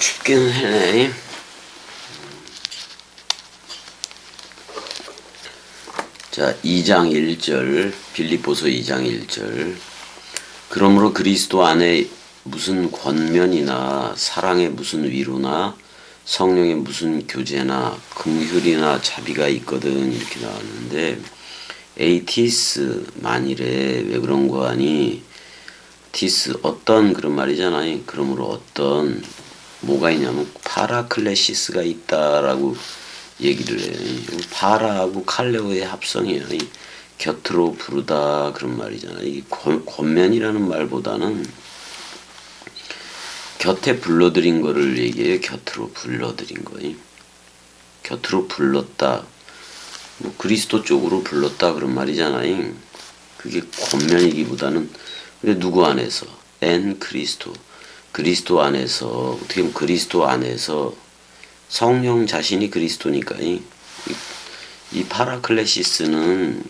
춥기는 해네. 자, 2장 1절, 빌립보서 2장 1절. 그러므로 그리스도 안에 무슨 권면이나 사랑의 무슨 위로나 성령의 무슨 교제나 긍휼이나 자비가 있거든, 이렇게 나왔는데, 에이티스 만일에 왜 그런 거 하니? 티스 어떤 그런 말이잖아요. 그러므로 어떤 뭐가 있냐면 파라클레시스가 있다라고 얘기를 해요. 파라하고 칼레오의 합성이에요. 곁으로 부르다 그런 말이잖아요. 이 권면이라는 말보다는 곁에 불러들인 거를 얘기해요. 곁으로 불러들인 거예요. 곁으로 불렀다. 뭐 그리스도 쪽으로 불렀다 그런 말이잖아요. 그게 권면이기보다는 근데 누구 안에서? 엔 그리스도. 그리스도 안에서 어떻게 보면 그리스도 안에서 성령 자신이 그리스도니까 이 파라클레시스는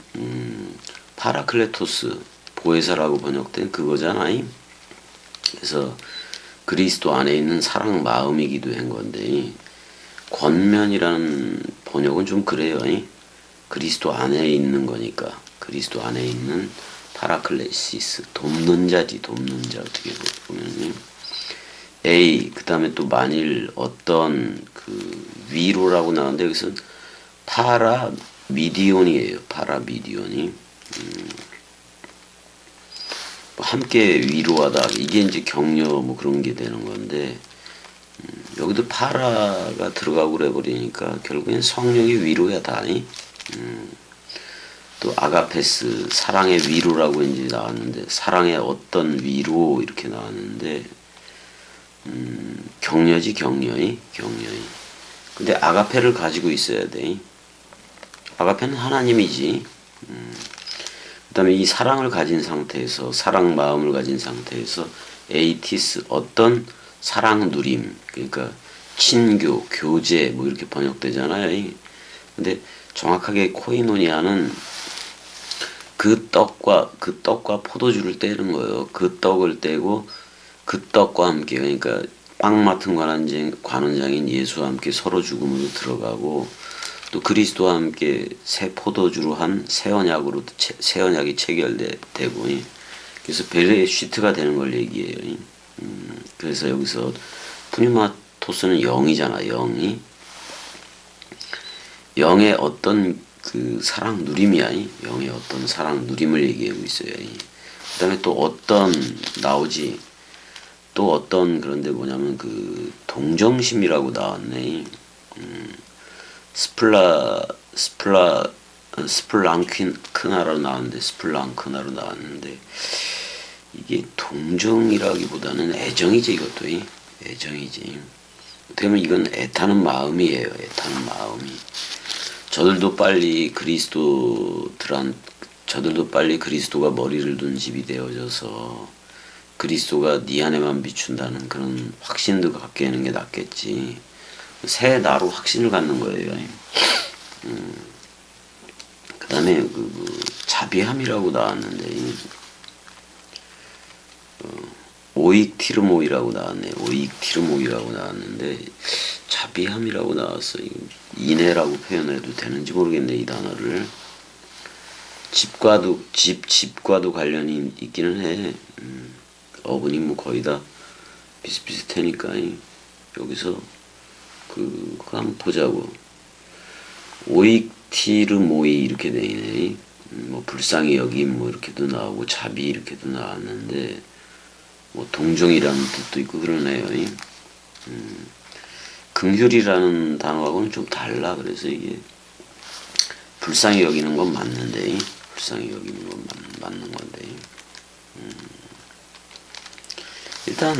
파라클레토스 보혜사라고 번역된 그거잖아요. 그래서 그리스도 안에 있는 사랑 마음이기도 한 건데 권면이라는 번역은 좀 그래요. 그리스도 안에 있는 거니까 그리스도 안에 있는 파라클레시스 돕는 자지 돕는 자 어떻게 보면 A 그 다음에 또 만일 어떤 그 위로라고 나오는데 여기서는 파라미디온이에요. 파라미디온이 뭐 함께 위로하다 이게 이제 격려 뭐 그런 게 되는 건데 여기도 파라가 들어가고 그래 버리니까 결국엔 성령의 위로야 다. 또 아가페스 사랑의 위로라고 이제 나왔는데 사랑의 어떤 위로 이렇게 나왔는데 격려지 격려이 근데 아가페를 가지고 있어야 돼. 아가페는 하나님이지. 그 다음에 이 사랑을 가진 상태에서 사랑 마음을 가진 상태에서 에이티스 어떤 사랑 누림 그러니까 친교 교제 뭐 이렇게 번역되잖아요. 근데 정확하게 코이노니아는 그 떡과 포도주를 떼는 거예요. 그 떡을 떼고 그 떡과 함께 그러니까 빵 맡은 관원장인 예수와 함께 서로 죽음으로 들어가고 또 그리스도와 함께 새 포도주로 한 새 언약이 체결되고 그래서 베레시트가 되는 걸 얘기해요. 그래서 여기서 푸니마토스는 영이잖아. 영의 어떤 그 사랑 누림이야. 영의 어떤 사랑 누림을 얘기하고 있어요. 그 다음에 또 어떤 나오지. 또 어떤 그런데 뭐냐면 그 동정심이라고 나왔네. 스플랑크나로 나왔는데 이게 동정이라기보다는 애정이지 이것도 애정이지. 어떻게 보면 이건 애타는 마음이에요. 애타는 마음이. 저들도 빨리 그리스도가 머리를 둔 집이 되어져서 그리스도가 네 안에만 비춘다는 그런 확신도 갖게 하는 게 낫겠지. 새 나로 확신을 갖는 거예요. 그 다음에 자비함이라고 나왔는데 오익티르모이라고 나왔는데 자비함이라고 나왔어. 인애라고 표현해도 되는지 모르겠네 이 단어를. 집과도 관련이 있기는 해. 어근이 뭐 거의 다 비슷비슷하니까 여기서 그거 한번 보자고. 오익티르모이 이렇게 되네. 뭐 불쌍히 여김 뭐 이렇게도 나오고 자비 이렇게도 나왔는데 뭐 동정이라는 뜻도 있고 그러네요. 긍휼이라는 단어하고는 좀 달라. 그래서 이게 불쌍히 여기는 건 맞는데 맞는 건데 일단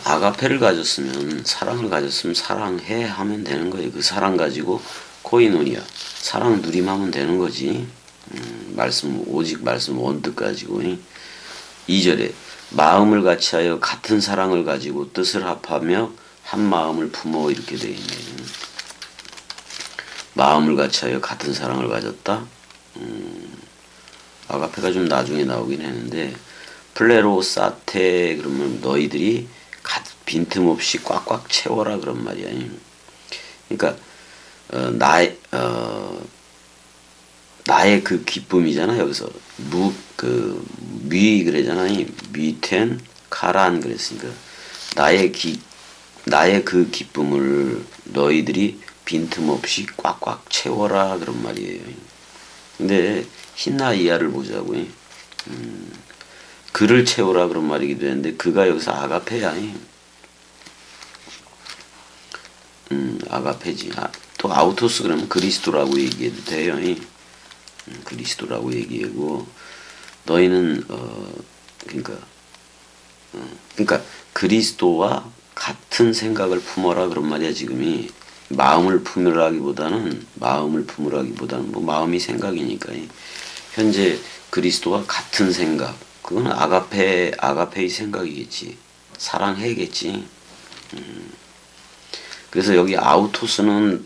아가페를 가졌으면 사랑을 가졌으면 사랑해 하면 되는 거예요. 그 사랑 가지고 코이노니아 사랑 누림하면 되는 거지. 오직 말씀 원뜻 가지고 2절에 마음을 같이하여 같은 사랑을 가지고 뜻을 합하며 한 마음을 품어 이렇게 되어 있네요. 마음을 같이하여 같은 사랑을 가졌다. 아가페가 좀 나중에 나오긴 했는데 플레로사테 그러면 너희들이 빈틈없이 꽉꽉 채워라 그런 말이야. 그러니까 나의 그 기쁨이잖아. 여기서 미 그러잖아. 미텐 카란 그랬으니까 나의 그 기쁨을 너희들이 빈틈없이 꽉꽉 채워라 그런 말이에요. 근데 힌나 이하를 보자고요. 그를 채우라 그런 말이기도 했는데 그가 여기서 아가페야. 아가페지. 또 아우토스 그러면 그리스도라고 얘기해도 돼요. 그리스도라고 얘기하고 너희는 그러니까 그리스도와 같은 생각을 품어라 그런 말이야. 지금이 마음을 품으라기보다는 뭐 마음이 생각이니까 현재 그리스도와 같은 생각 그건 아가페의 생각이겠지. 사랑해겠지. 그래서 여기 아우토스는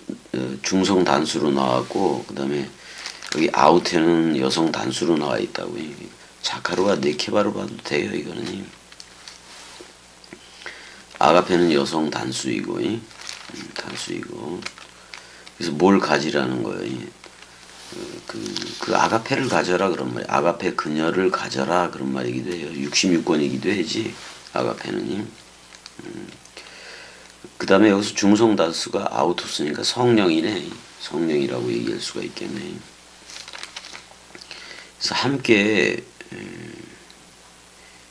중성 단수로 나왔고 그 다음에 여기 아우테는 여성 단수로 나와 있다고. 자카루가 네케바로 봐도 돼요. 이거는 아가페는 여성 단수이고 그래서 뭘 가지라는 거예요. 그 아가페를 가져라 그런 말이야. 아가페 그녀를 가져라 그런 말이기도 해요. 66권이기도 해지 아가페는. 그 다음에 여기서 중성 단수가 아우토스니까 성령이네. 성령이라고 얘기할 수가 있겠네. 그래서 함께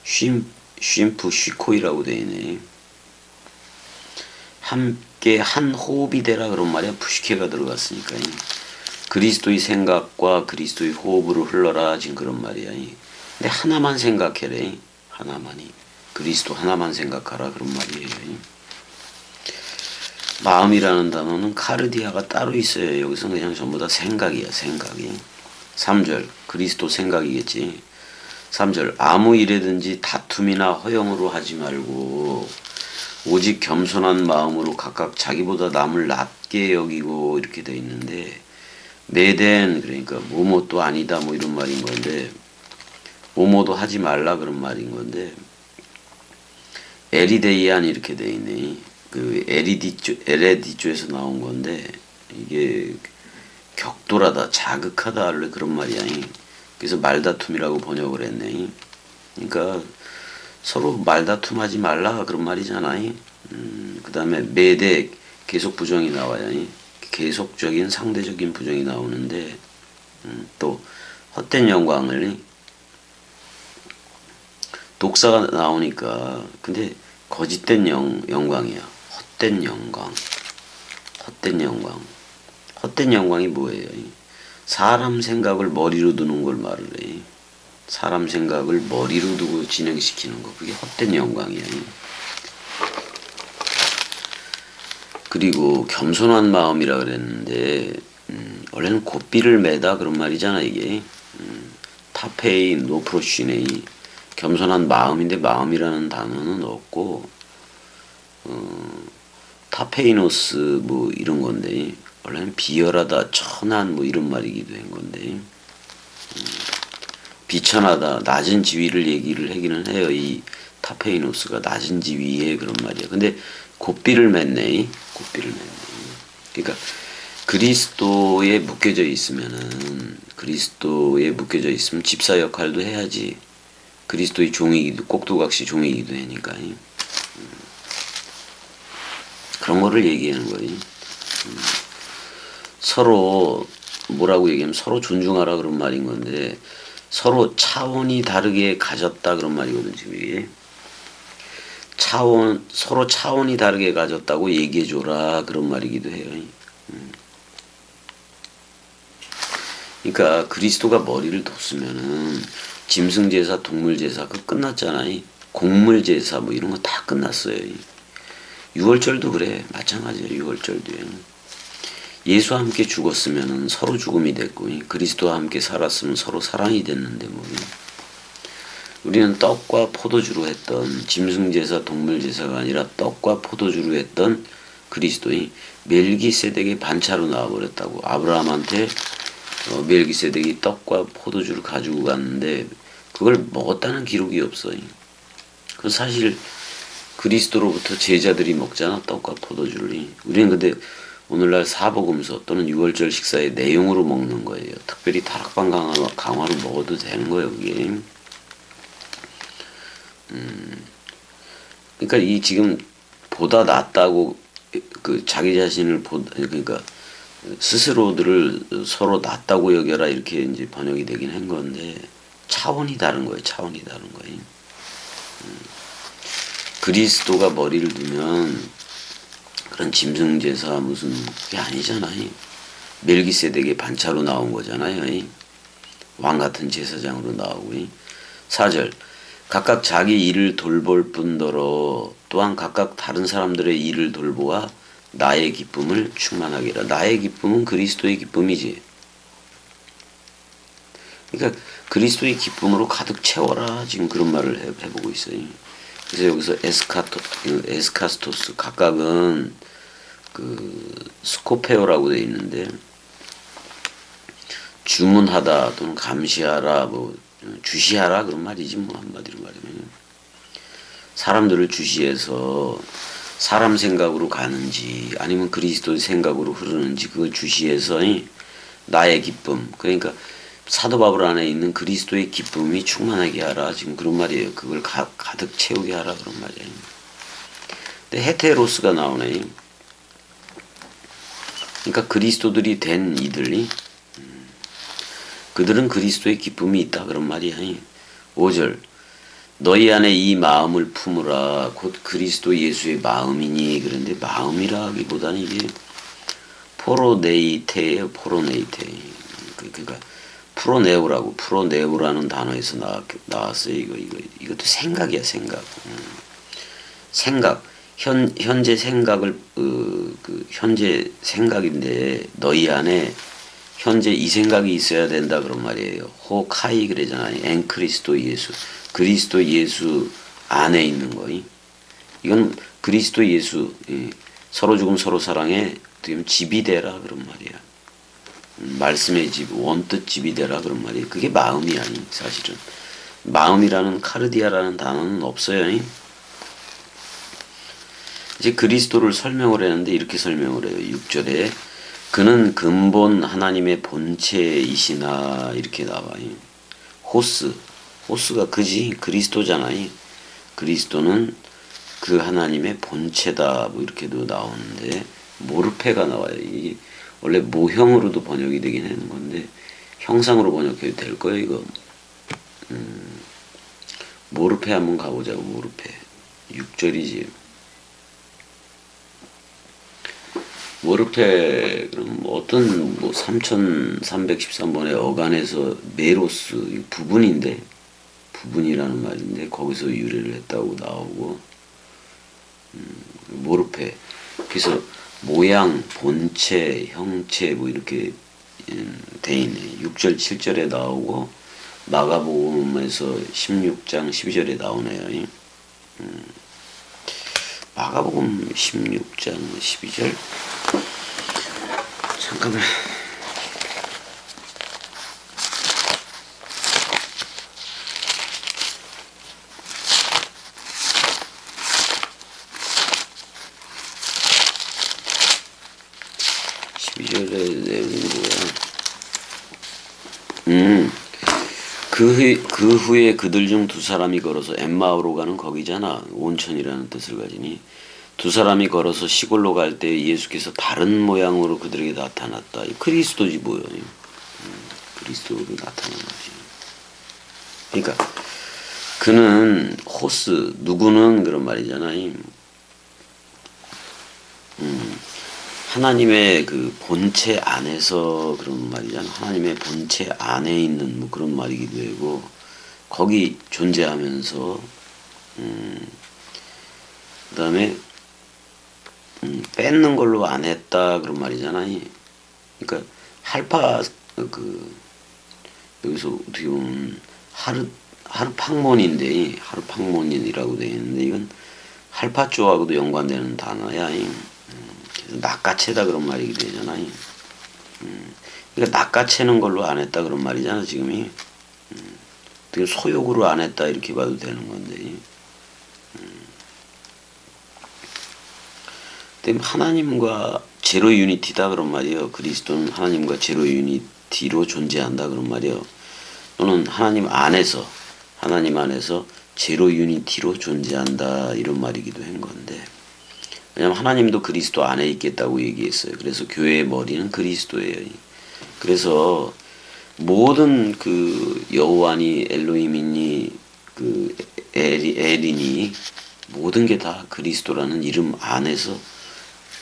쉼프 쉬코이라고 되어 있네. 함께 한 호흡이 되라 그런 말이야. 푸시케가 들어갔으니까. 그리스도의 생각과 그리스도의 호흡으로 흘러라 지금 그런 말이야. 근데 하나만 생각해래. 하나만이. 그리스도 하나만 생각하라 그런 말이에요. 마음이라는 단어는 카르디아가 따로 있어요. 여기서 그냥 전부 다 생각이야. 생각이. 3절 그리스도 생각이겠지. 3절 아무 일에든지 다툼이나 허영으로 하지 말고 오직 겸손한 마음으로 각각 자기보다 남을 낮게 여기고 이렇게 돼 있는데 메덴 그러니까 뭐뭐도 아니다 뭐 이런 말인 건데 뭐뭐도 하지 말라 그런 말인 건데 에리데이안 이렇게 돼 있네. 그 에레디조에서 나온 건데 이게 격돌하다 자극하다 그런 말이야. 그래서 말다툼이라고 번역을 했네. 그러니까 서로 말다툼하지 말라 그런 말이잖아. 그 다음에 매대 계속 부정이 나와요. 계속적인 상대적인 부정이 나오는데 또 헛된 영광을 독사가 나오니까 근데 거짓된 영광이야. 헛된 영광. 헛된 영광이 뭐예요? 사람 생각을 머리로 두는 걸 말을 해. 사람 생각을 머리로 두고 진행시키는 거. 그게 헛된 영광이야. 그리고 겸손한 마음이라 그랬는데 원래는 고삐를 매다 그런 말이잖아 이게. 타페이 노프로시네이 겸손한 마음인데 마음이라는 단어는 없고 타페이노스 뭐 이런 건데 원래는 비열하다 천한 뭐 이런 말이기도 한 건데 비천하다 낮은 지위를 얘기를 하기는 해요. 이 타페이노스가 낮은 지위에 그런 말이야. 근데 곱비를 맺네. 그러니까 그리스도에 묶여져 있으면 집사 역할도 해야지. 그리스도의 종이기도 꼭두각시 종이기도 하니까 그런 거를 얘기하는 거예요. 서로 뭐라고 얘기하면 서로 존중하라 그런 말인 건데 서로 차원이 다르게 가졌다 그런 말이거든 지금 이게. 서로 차원이 다르게 가졌다고 얘기해줘라 그런 말이기도 해요. 그러니까 그리스도가 머리를 뒀으면은 짐승제사, 동물제사 그거 끝났잖아요. 곡물제사 뭐 이런 거 다 끝났어요. 유월절도 그래. 마찬가지예요. 유월절도요. 예수와 함께 죽었으면은 서로 죽음이 됐고 그리스도와 함께 살았으면 서로 사랑이 됐는데 뭐 우리는 떡과 포도주로 했던 짐승제사, 동물제사가 아니라 떡과 포도주로 했던 그리스도의 멜기세덱의 반차로 나와버렸다고. 아브라함한테 멜기세덱이 떡과 포도주를 가지고 갔는데 그걸 먹었다는 기록이 없어요. 그 사실 그리스도로부터 제자들이 먹잖아, 떡과 포도주를. 우리는 근데 오늘날 사복음서 또는 유월절 식사의 내용으로 먹는 거예요. 특별히 다락방 강화로 먹어도 되는 거예요, 그게. 그러니까 이 지금 보다 낫다고 그 자기 자신을 그러니까 스스로들을 서로 낫다고 여겨라 이렇게 이제 번역이 되긴 한 건데 차원이 다른 거예요. 차원이 다른 거예요. 그리스도가 머리를 두면 그런 짐승제사 무슨 그게 아니잖아요. 멜기세덱의 반차로 나온 거잖아요. 왕 같은 제사장으로 나오고. 4절 각각 자기 일을 돌볼 뿐더러 또한 각각 다른 사람들의 일을 돌보아 나의 기쁨을 충만하게 라. 나의 기쁨은 그리스도의 기쁨이지. 그러니까 그리스도의 기쁨으로 가득 채워라 지금 그런 말을 해보고 있어요. 그래서 여기서 에스카스토스 각각은 그 스코페오라고 되어 있는데 주문하다 또는 감시하라 뭐 주시하라 그런 말이지 뭐 한마디로 말하면 사람들을 주시해서 사람 생각으로 가는지 아니면 그리스도의 생각으로 흐르는지 그걸 주시해서 나의 기쁨 그러니까 사도 바울 안에 있는 그리스도의 기쁨이 충만하게 하라 지금 그런 말이에요. 그걸 가득 채우게 하라 그런 말이에요. 근데 헤테로스가 나오네. 그러니까 그리스도들이 된 이들이 그들은 그리스도의 기쁨이 있다 그런 말이야. 5절 너희 안에 이 마음을 품으라 곧 그리스도 예수의 마음이니. 그런데 마음이라기보다는 이게 포로네이테예요. 포로네이테. 그러니까 프로네오라는 단어에서 나왔어요. 이것도 생각이야. 생각. 현재 생각을 현재 생각인데 너희 안에 현재 이 생각이 있어야 된다 그런 말이에요. 호카이 그러잖아요. 엔 그리스도 예수. 그리스도 예수 안에 있는 거. 이건 그리스도 예수 서로 죽음 서로 사랑에 집이 되라 그런 말이야. 말씀의 집, 원뜻 집이 되라 그런 말이에요. 그게 마음이 아니 사실은. 마음이라는 카르디아라는 단어는 없어요. 이제 그리스도를 설명을 했는데 이렇게 설명을 해요. 6절에 그는 근본 하나님의 본체이시나 이렇게 나와요. 호스가 그지 그리스도잖아요. 그리스도는 그 하나님의 본체다 뭐 이렇게도 나오는데 모르페가 나와요. 이게 원래 모형으로도 번역이 되긴 하는 건데 형상으로 번역해도 될 거예요. 이거 모르페 한번 가보자고. 모르페 6절이지. 모르페 그럼 어떤 뭐 3313번의 어간에서 메로스 부분이라는 말인데 거기서 유래를 했다고 나오고 모르페 그래서 모양, 본체, 형체 뭐 이렇게 돼 있네. 6절 7절에 나오고 마가복음에서 16장 12절에 나오네요. 마가복음 16장 12절 잠깐만. 그 후에 그들 중 두 사람이 걸어서 엠마오로 가는 거기잖아. 온천이라는 뜻을 가지니 두 사람이 걸어서 시골로 갈 때 예수께서 다른 모양으로 그들에게 나타났다. 그리스도지 뭐예요. 그리스도로 나타난 거지. 그러니까 그는 누구는 그런 말이잖아요. 하나님의 그 본체 안에서 그런 말이잖아. 하나님의 본체 안에 있는 뭐 그런 말이기도 하고 거기 존재하면서 그다음에 뺏는 걸로 안 했다 그런 말이잖아요. 그러니까 여기서 어떻게 보면 하르팡몬이라고 되어 있는데 이건 할파조하고도 연관되는 단어야. 낚아채다 그런 말이기 되잖아요. 그러니까 낚아채는 걸로 안 했다 그런 말이잖아 지금이. 소욕으로 안 했다 이렇게 봐도 되는 건데 때문에 하나님과 제로 유니티다 그런 말이에요. 그리스도는 하나님과 제로 유니티로 존재한다 그런 말이에요. 또는 하나님 안에서 제로 유니티로 존재한다 이런 말이기도 한 건데, 왜냐하면 하나님도 그리스도 안에 있겠다고 얘기했어요. 그래서 교회의 머리는 그리스도예요. 그래서 모든 그 여호와니 엘로힘이니 그 엘이니 모든 게 다 그리스도라는 이름 안에서,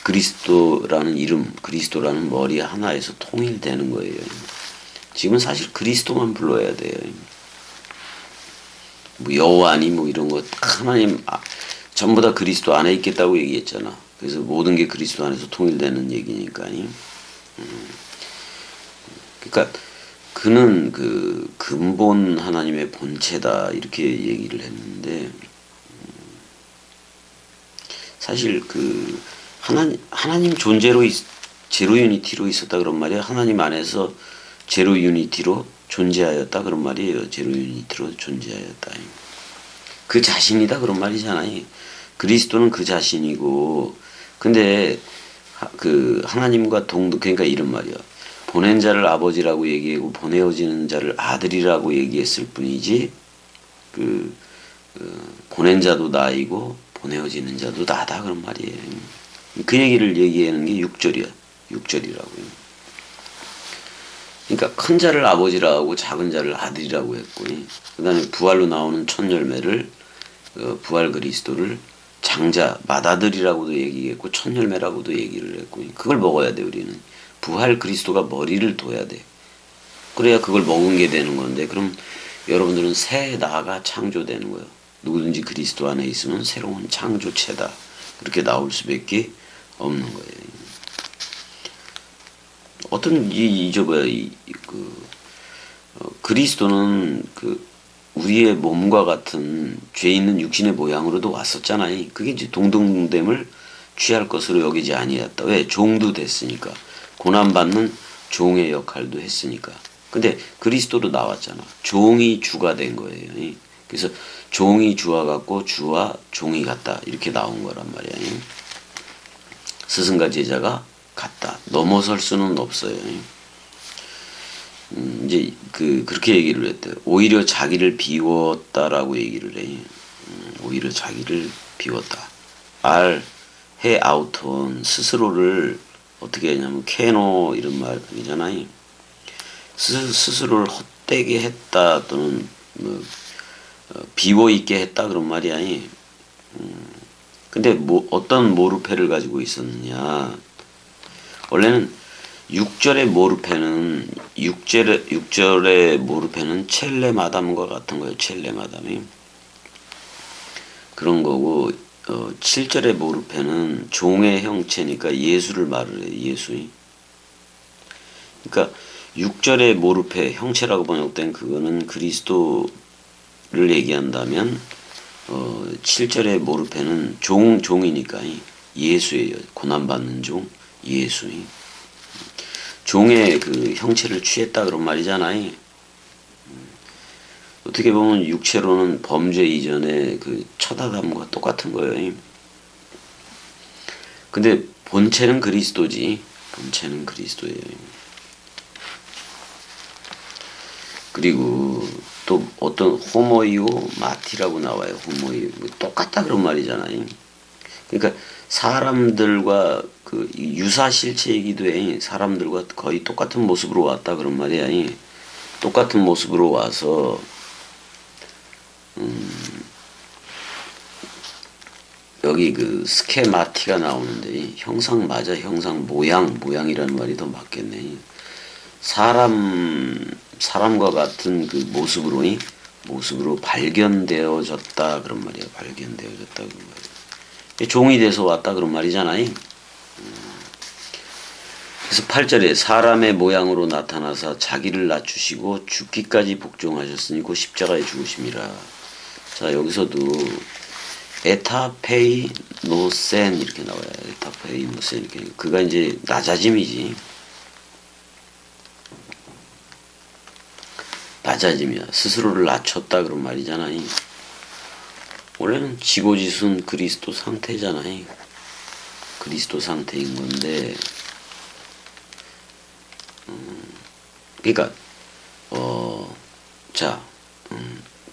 그리스도라는 이름, 그리스도라는 머리 하나에서 통일되는 거예요. 지금은 사실 그리스도만 불러야 돼요. 뭐 여호와니 뭐 이런 거 하나님 전부 다 그리스도 안에 있겠다고 얘기했잖아. 그래서 모든 게 그리스도 안에서 통일되는 얘기니까요. 그러니까 그는 그 근본 하나님의 본체다 이렇게 얘기를 했는데, 사실 그 하나님 존재로 제로 유니티로 있었다 그런 말이야. 하나님 안에서 제로 유니티로 존재하였다 그런 말이에요. 제로 유니티로 존재하였다. 그 자신이다 그런 말이잖아요. 그리스도는 그 자신이고, 근데 그 하나님과 그러니까 이런 말이야. 보낸 자를 아버지라고 얘기하고 보내어지는 자를 아들이라고 얘기했을 뿐이지, 보낸 자도 나이고 보내어지는 자도 나다 그런 말이에요. 그 얘기를 얘기하는 게 6절이야. 6절이라고요. 그러니까 큰 자를 아버지라고 작은 자를 아들이라고 했고, 그 다음에 부활로 나오는 첫 열매를 부활 그리스도를 장자 맏아들이라고도 얘기했고 첫 열매라고도 얘기를 했고, 그걸 먹어야 돼. 우리는 부활 그리스도가 머리를 둬야 돼. 그래야 그걸 먹은 게 되는 건데, 그럼 여러분들은 새 나가 창조되는 거예요. 누구든지 그리스도 안에 있으면 새로운 창조체다. 그렇게 나올 수밖에 없는 거예요. 어떤 그리스도는 그 우리의 몸과 같은 죄 있는 육신의 모양으로도 왔었잖아요. 그게 이제 동등됨을 취할 것으로 여기지 아니했다. 왜? 종도 됐으니까. 고난받는 종의 역할도 했으니까. 근데 그리스도로 나왔잖아. 종이 주가 된 거예요. 그래서 종이 주와 같고 주와 종이 같다. 이렇게 나온 거란 말이야. 스승과 제자가 같다. 넘어설 수는 없어요. 이제 그렇게 얘기를 했대요. 오히려 자기를 비웠다라고 얘기를 해. 오히려 자기를 비웠다. 해 아우톤 스스로를 어떻게 하냐면 케노 이런 말이잖아요. 스스로를 헛되게 했다 또는 뭐 비워 있게 했다 그런 말이야. 근데 뭐 어떤 모르페를 가지고 있었느냐? 원래는 6절의 모르페는 첼레 마담과 같은 거예요. 첼레 마담이 그런 거고, 7절의 모르페는 종의 형체니까 예수를 말을 해요. 예수이. 그러니까 6절의 모르페 형체라고 번역된 그거는 그리스도를 얘기한다면, 7절의 모르페는 종이니까 예수예요. 고난받는 종 예수이. 종의 그 형체를 취했다 그런 말이잖아요. 어떻게 보면 육체로는 범죄 이전에 그 첫 아담과 똑같은 거예요. 근데 본체는 그리스도지. 본체는 그리스도예요. 그리고 또 어떤 호모이오 마티라고 나와요. 호모이오 똑같다 그런 말이잖아요. 그러니까 사람들과 그 유사 실체이기도 해. 사람들과 거의 똑같은 모습으로 왔다 그런 말이야. 똑같은 모습으로 와서 여기 그 스케마티가 나오는데 형상 맞아. 형상 모양이라는 말이 더 맞겠네. 사람과 같은 그 모습으로 발견되어졌다 그런 말이야. 발견되어졌다 그런 말이야. 종이 돼서 왔다 그런 말이잖아요. 그래서 8절에 사람의 모양으로 나타나사 자기를 낮추시고 죽기까지 복종하셨으니 곧 십자가에 죽으심이라. 자, 여기서도 에타페이노센 이렇게 나와요. 에타페이노센 이렇게. 그가 이제 낮아짐이지. 낮아짐이야. 스스로를 낮췄다 그런 말이잖아요. 원래는 지고지순 그리스도 상태잖아요. 그리스도 상태인 건데, 그러니까 자,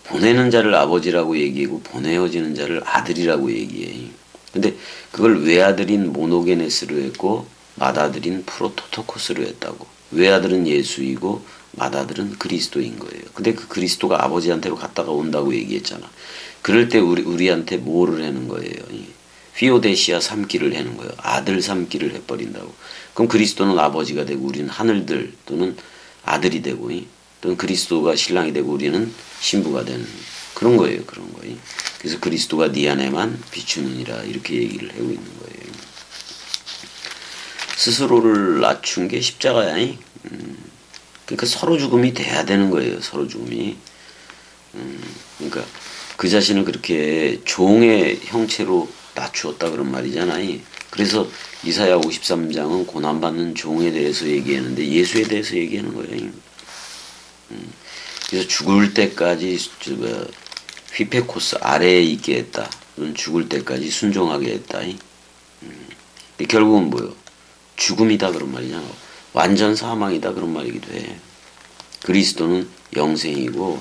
보내는 자를 아버지라고 얘기하고 보내어지는 자를 아들이라고 얘기해. 근데 그걸 외아들인 모노게네스로 했고 맏아들인 프로토토코스로 했다고. 외아들은 예수이고 맏아들은 그리스도인 거예요. 근데 그 그리스도가 아버지한테로 갔다가 온다고 얘기했잖아. 그럴 때 우리한테 뭐를 하는 거예요? 피오데시아 삼기를 하는 거예요. 아들 삼기를 해버린다고. 그럼 그리스도는 아버지가 되고 우리는 하늘들 또는 아들이 되고 또는 그리스도가 신랑이 되고 우리는 신부가 되는 그런 거예요. 그런 거예요. 그래서 그리스도가 네 안에만 비추느니라 이렇게 얘기를 하고 있는 거예요. 스스로를 낮춘 게 십자가야. 그러니까 서로 죽음이 돼야 되는 거예요. 서로 죽음이. 그러니까 그 자신을 그렇게 종의 형체로 낮추었다 그런 말이잖아요. 그래서 이사야 53장은 고난받는 종에 대해서 얘기하는데 예수에 대해서 얘기하는 거예요. 그래서 죽을 때까지 휘페코스 아래에 있게 했다. 죽을 때까지 순종하게 했다. 결국은 뭐요? 죽음이다 그런 말이잖아. 완전 사망이다 그런 말이기도 해. 그리스도는 영생이고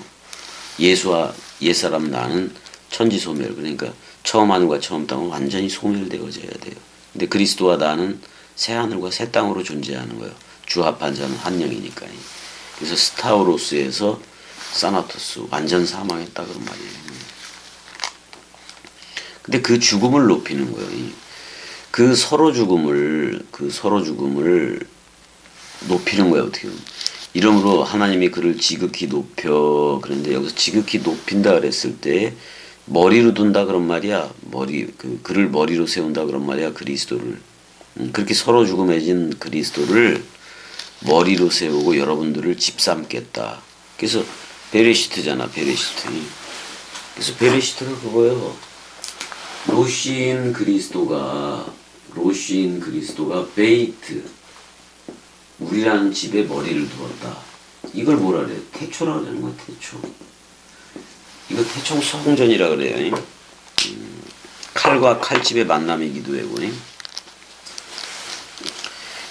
예수와 옛사람 나는 천지소멸. 그러니까 처음 하늘과 처음 땅은 완전히 소멸되어져야 돼요. 근데 그리스도와 나는 새 하늘과 새 땅으로 존재하는 거예요. 주 합한 자는 한 영이니까요. 그래서 스타우로스에서 사나토스 완전 사망했다 그런 말이에요. 근데 그 죽음을 높이는 거예요. 그 서로 죽음을 높이는 거예요. 어떻게 보면. 이러므로 하나님이 그를 지극히 높여. 그런데 여기서 지극히 높인다 그랬을 때 머리로 둔다 그런 말이야. 그를 머리로 세운다 그런 말이야. 그리스도를. 그렇게 서로 죽음해진 그리스도를 머리로 세우고 여러분들을 집삼겠다. 그래서 베레시트잖아. 베레시트. 그래서 베레시트가 그거예요. 로시인 그리스도가 베이트 우리라는 집에 머리를 두었다. 이걸 뭐라 그래요? 태초라 그러는 거야. 태초. 이거 태초 성전이라 그래요. 칼과 칼집의 만남이기도 하고.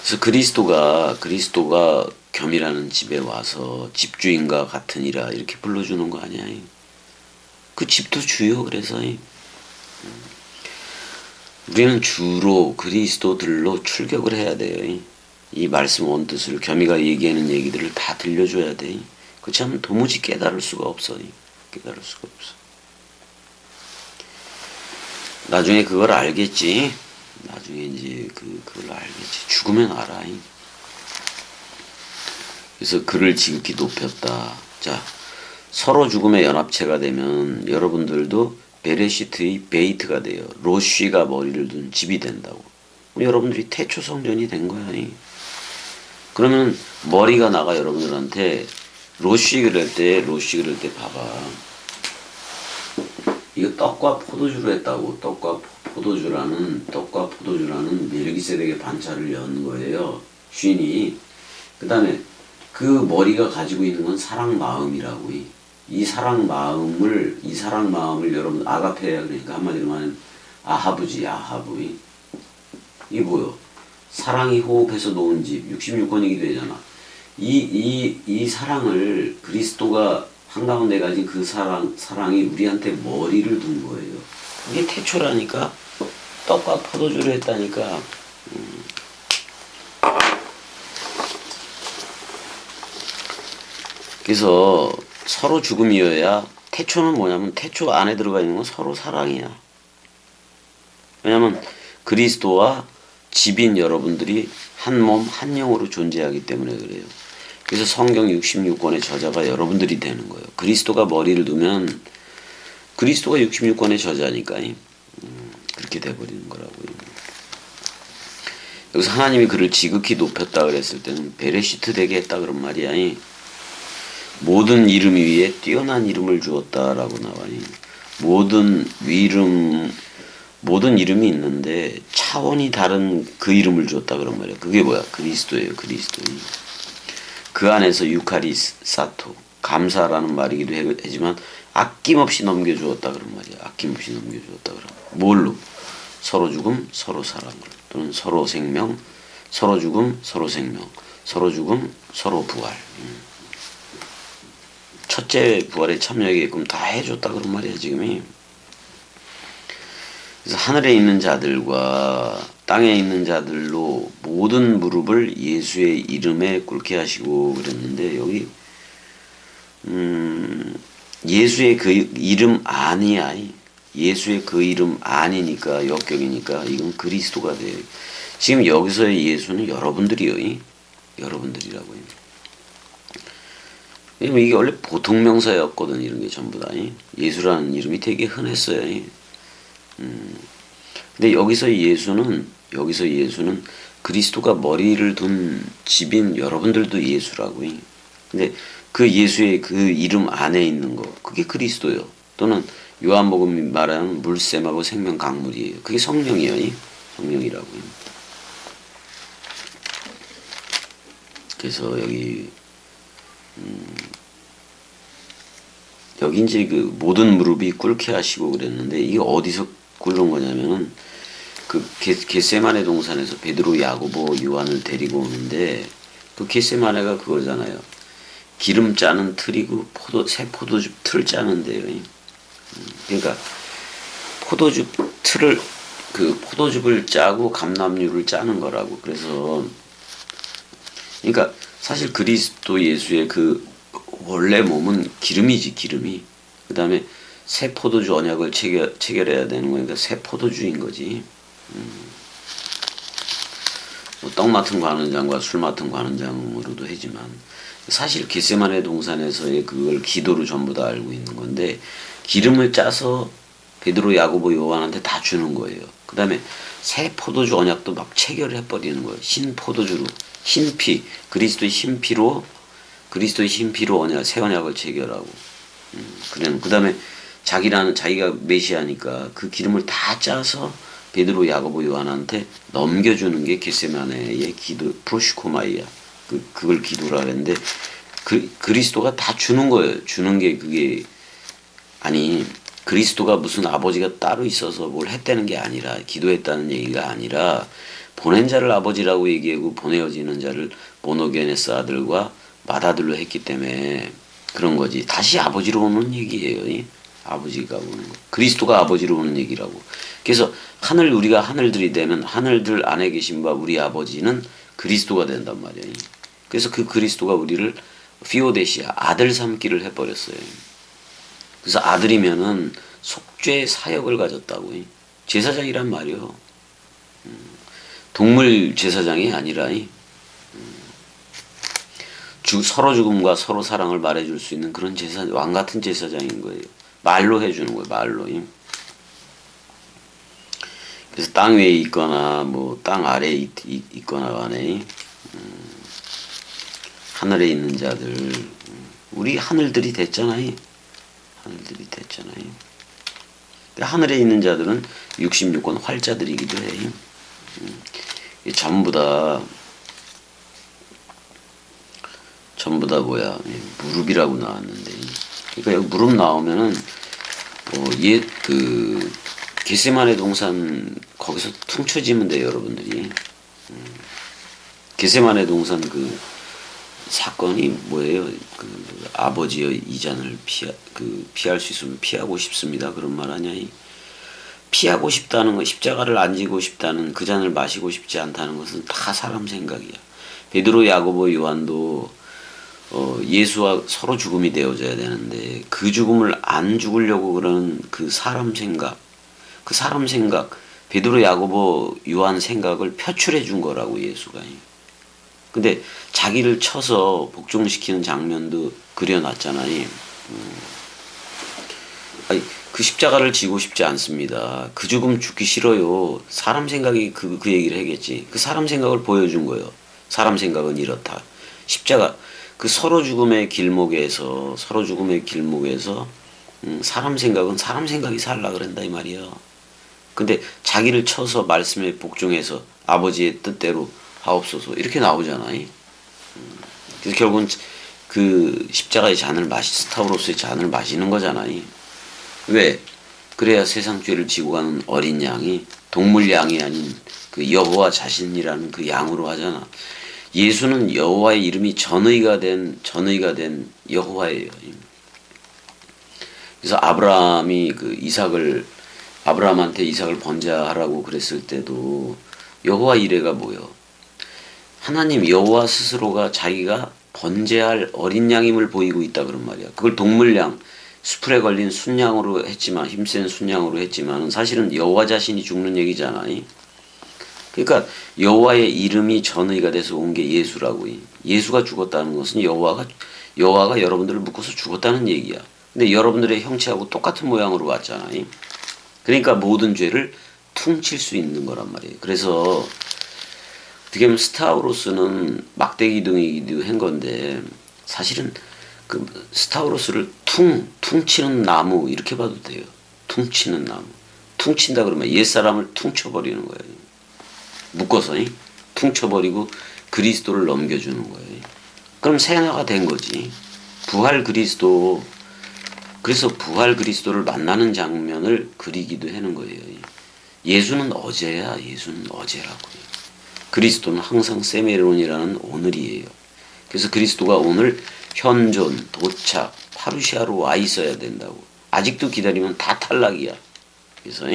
그래서 그리스도가 겸이라는 집에 와서 집주인과 같으니라 이렇게 불러주는 거 아니야. 그 집도 주요. 그래서 우리는 주로 그리스도들로 출격을 해야 돼요. 이 말씀 원뜻을 겸이가 얘기하는 얘기들을 다 들려줘야 돼. 그렇지 않으면 도무지 깨달을 수가 없어. 깨달을 수가 없어. 나중에 그걸 알겠지. 나중에 이제 그걸 알겠지. 죽으면 알아. 그래서 그를 지극히 높였다. 자, 서로 죽음의 연합체가 되면 여러분들도 베레시트의 베이트가 돼요. 로쉬가 머리를 둔 집이 된다고. 여러분들이 태초 성전이 된 거야. 그러면 머리가 나가 여러분들한테 로쉬 그럴 때 봐봐. 이거 떡과 포도주로 했다고. 떡과 포도주라는 멜기세덱의 반차를 연 거예요. 쉰이. 그 다음에 그 머리가 가지고 있는 건 사랑 마음이라고. 이 사랑 마음을 여러분 아가페야. 그러니까 한마디로 말하면 아하부지. 이게 뭐요? 사랑이 호흡해서 놓은 집 66권이기도 되잖아. 이 사랑을 그리스도가 한가운데 가진 그 사랑이 우리한테 머리를 둔 거예요. 이게 태초라니까. 떡과 포도주를 했다니까. 그래서 서로 죽음이어야. 태초는 뭐냐면 태초 안에 들어가 있는 건 서로 사랑이야. 왜냐면 그리스도와 집인 여러분들이 한 몸 한 영으로 존재하기 때문에 그래요. 그래서 성경 66권의 저자가 여러분들이 되는 거예요. 그리스도가 머리를 두면 그리스도가 66권의 저자니까 그렇게 돼버리는 거라고요. 여기서 하나님이 그를 지극히 높였다 그랬을 때는 베레시트 되게 했다 그런 말이야. 모든 이름 위에 뛰어난 이름을 주었다라고 나와요. 모든 이름이 있는데 차원이 다른 그 이름을 주었다 그런 말이야. 그게 뭐야? 그리스도예요. 그리스도. 그 안에서 유카리사토 감사라는 말이기도 하지만 아낌없이 넘겨주었다 그런 말이야. 아낌없이 넘겨주었다 그런. 뭘로? 서로 죽음, 서로 사랑을. 또는 서로 생명, 서로 죽음, 서로 생명. 서로 죽음, 서로 부활. 첫째 부활에 참여하게끔 다 해줬다 그런 말이야 지금이. 그래서 하늘에 있는 자들과 땅에 있는 자들로 모든 무릎을 예수의 이름에 꿇게 하시고 그랬는데 여기 예수의 그 이름 아니야. 예수의 그 이름 아니니까 역격이니까 이건 그리스도가 돼. 지금 여기서의 예수는 여러분들이요. 여러분들이라고요. 왜냐면 이게 원래 보통 명사였거든. 이런 게 전부 다. 예수라는 이름이 되게 흔했어요. 근데 여기서 예수는 그리스도가 머리를 둔 집인 여러분들도 예수라고요. 근데 그 예수의 그 이름 안에 있는 거 그게 그리스도요. 또는 요한복음이 말하는 물샘하고 생명 강물이에요. 그게 성령이에요. 성령이라고요. 그래서 여기 이제 그 모든 무릎이 꿇게 하시고 그랬는데 이게 어디서 꿇는 거냐면은 그 겟세마네 동산에서 베드로, 야고보, 요한을 데리고 오는데 그 겟세마네가 그거잖아요. 기름 짜는 틀이고 새 포도즙 틀 짜는데요. 그러니까 포도즙을 짜고 감람유를 짜는 거라고. 그래서 그러니까 사실 그리스도 예수의 그 원래 몸은 기름이지 기름이. 그 다음에 새 포도주 언약을 체결해야 되는 거니까 새 포도주인 거지. 뭐떡 맡은 관원장과 술 맡은 관원장으로도 하지만 사실 겟세마네 동산에서의 그걸 기도로 전부 다 알고 있는 건데 기름을 짜서 베드로, 야고보, 요한한테 다 주는 거예요. 그 다음에 새 포도주 언약도 막 체결해 버리는 거예요. 흰 포도주로 흰피 그리스도의 흰피로 언약 새 언약을 체결하고 그 다음에 자기가 메시아니까 그 기름을 다 짜서 베드로, 야고보, 요한한테 넘겨주는 게 겟세마네의 기도 프로시코마이야. 그걸 기도라 하는데 그리스도가 다 주는 거예요. 주는 게 그게 아니 그리스도가 무슨 아버지가 따로 있어서 뭘 했다는 게 아니라 기도했다는 얘기가 아니라 보낸 자를 아버지라고 얘기하고 보내어지는 자를 모노게네스 아들과 맏아들로 했기 때문에 그런 거지. 다시 아버지로 오는 얘기예요. 아버지가 오는 거. 그리스도가 아버지로 오는 얘기라고. 그래서 우리가 하늘들이 되면 하늘들 안에 계신 바 우리 아버지는 그리스도가 된단 말이에요. 그래서 그 그리스도가 우리를 피오데시아 아들 삼기를 해버렸어요. 그래서 아들이면은 속죄 사역을 가졌다고. 제사장이란 말이요. 동물 제사장이 아니라 서로 죽음과 서로 사랑을 말해줄 수 있는 그런 왕 같은 제사장인 거예요. 말로 해주는 거예요. 말로. 그래서 땅 위에 있거나 뭐 땅 아래에 있거나 간에 하늘에 있는 자들 우리 하늘들이 됐잖아요. 하늘에 있는 자들은 66권 활자들이기도 해요. 전부 다 뭐야 무릎이라고 나왔는데 그러니까 여기 무릎 나오면은 겟세마네 동산 거기서 퉁쳐지면 돼요 여러분들이. 겟세마네 동산 그 사건이 뭐예요? 그 아버지의 이잔을 피할 수 있으면 피하고 싶습니다. 그런 말 아니야? 피하고 싶다는 거, 십자가를 안 지고 싶다는 그 잔을 마시고 싶지 않다는 것은 다 사람 생각이야. 베드로, 야고보, 요한도 예수와 서로 죽음이 되어져야 되는데 그 죽음을 안 죽으려고 그러는 그 사람 생각, 베드로, 야고보, 요한 생각을 표출해 준 거라고 예수가. 근데 자기를 쳐서 복종시키는 장면도 그려놨잖아요. 그 십자가를 지고 싶지 않습니다. 그 죽음 죽기 싫어요. 사람 생각이 그 얘기를 하겠지. 그 사람 생각을 보여준 거예요. 사람 생각은 이렇다. 십자가 그 서로 죽음의 길목에서 사람 생각은 사람 생각이 살라 그런다 이 말이야. 근데 자기를 쳐서 말씀에 복종해서 아버지의 뜻대로 하옵소서 이렇게 나오잖아요. 그래서 결국은 그 십자가의 잔을 스타우로스의 잔을 마시는 거잖아요. 왜? 그래야 세상 죄를 지고 가는 어린 양이 동물 양이 아닌 그 여호와 자신이라는 그 양으로 하잖아. 예수는 여호와의 이름이 전의가 된 여호와예요. 그래서 아브라함이 아브라함한테 이삭을 번제하라고 그랬을 때도 여호와 이레가 뭐요? 하나님 여호와 스스로가 자기가 번제할 어린 양임을 보이고 있다 그런 말이야. 그걸 동물양, 수풀에 걸린 순양으로 했지만, 힘센 순양으로 했지만 사실은 여호와 자신이 죽는 얘기잖아. 그러니까 여호와의 이름이 전의가 돼서 온 게 예수라고. 예수가 죽었다는 것은 여호와가 여러분들을 묶어서 죽었다는 얘기야. 근데 여러분들의 형체하고 똑같은 모양으로 왔잖아. 그러니까 모든 죄를 퉁칠 수 있는 거란 말이에요. 그래서 어떻게 보면 스타우로스는 막대기둥이기도 한 건데 사실은 그 스타우로스를 퉁치는 나무 이렇게 봐도 돼요. 퉁치는 나무. 퉁친다 그러면 옛사람을 퉁쳐버리는 거예요. 묶어서 퉁쳐버리고 그리스도를 넘겨주는 거예요. 그럼 새나가 된 거지. 부활 그리스도. 그래서 부활 그리스도를 만나는 장면을 그리기도 하는 거예요. 예수는 어제야. 예수는 어제라고요. 그리스도는 항상 세메론이라는 오늘이에요. 그래서 그리스도가 오늘 현존, 도착, 파루시아로 와 있어야 된다고. 아직도 기다리면 다 탈락이야. 그래서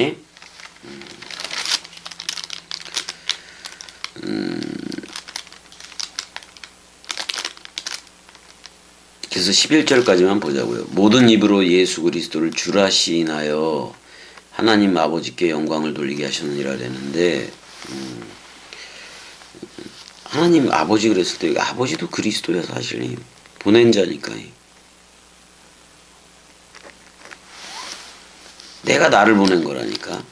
그래서 11절까지만 보자고요. 모든 입으로 예수 그리스도를 주라 시인하여 하나님 아버지께 영광을 돌리게 하셨느니라 그랬는데 하나님 아버지 그랬을 때 아버지도 그리스도야 사실. 보낸 자니까. 내가 나를 보낸 거라니까.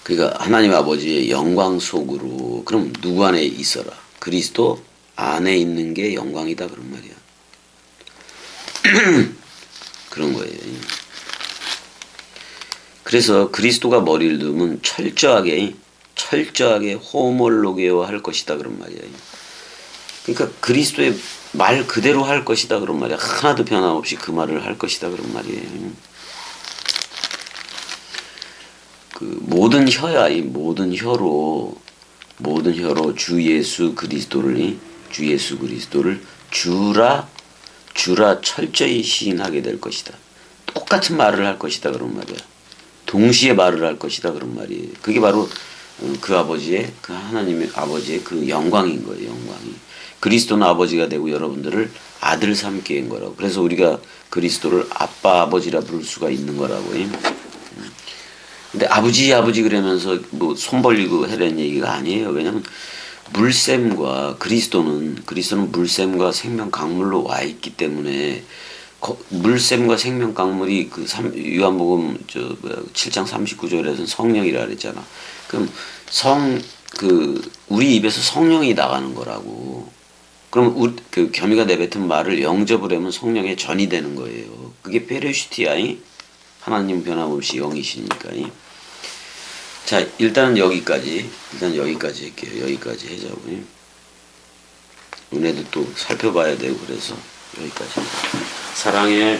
그러니까 하나님 아버지의 영광 속으로 그럼 누구 안에 있어라. 그리스도 안에 있는 게 영광이다 그런 말이야. 그런 거예요. 그래서 그리스도가 머리를 두면 철저하게 호몰로게어 할 것이다 그런 말이야. 그러니까 그리스도의 말 그대로 할 것이다 그런 말이야. 하나도 변함없이 그 말을 할 것이다 그런 말이에요. 그 모든 혀야 모든 혀로 주 예수 그리스도를 주라 철저히 시인하게 될 것이다. 똑같은 말을 할 것이다 그런 말이야. 동시에 말을 할 것이다 그런 말이에요. 그게 바로 그 하나님의 아버지의 그 영광인 거예요. 영광이. 그리스도는 아버지가 되고 여러분들을 아들 삼게 한 거라고. 그래서 우리가 그리스도를 아빠 아버지라 부를 수가 있는 거라고. 근데 아버지 그러면서 뭐 손 벌리고 하려는 얘기가 아니에요. 왜냐면 물샘과 그리스도는 물샘과 생명 강물로 와 있기 때문에 물샘과 생명 강물이 요한복음 7장 39절에서는 성령이라 그랬잖아. 그럼 우리 입에서 성령이 나가는 거라고. 그럼 그 겸이가 내뱉은 말을 영접을 하면 성령의 전이 되는 거예요. 그게 페르시티아. 하나님 변함없이 영이시니까. 자, 일단 여기까지 할게요. 여기까지 하자고요. 은혜도 또 살펴봐야 되고 그래서 여기까지. 사랑해.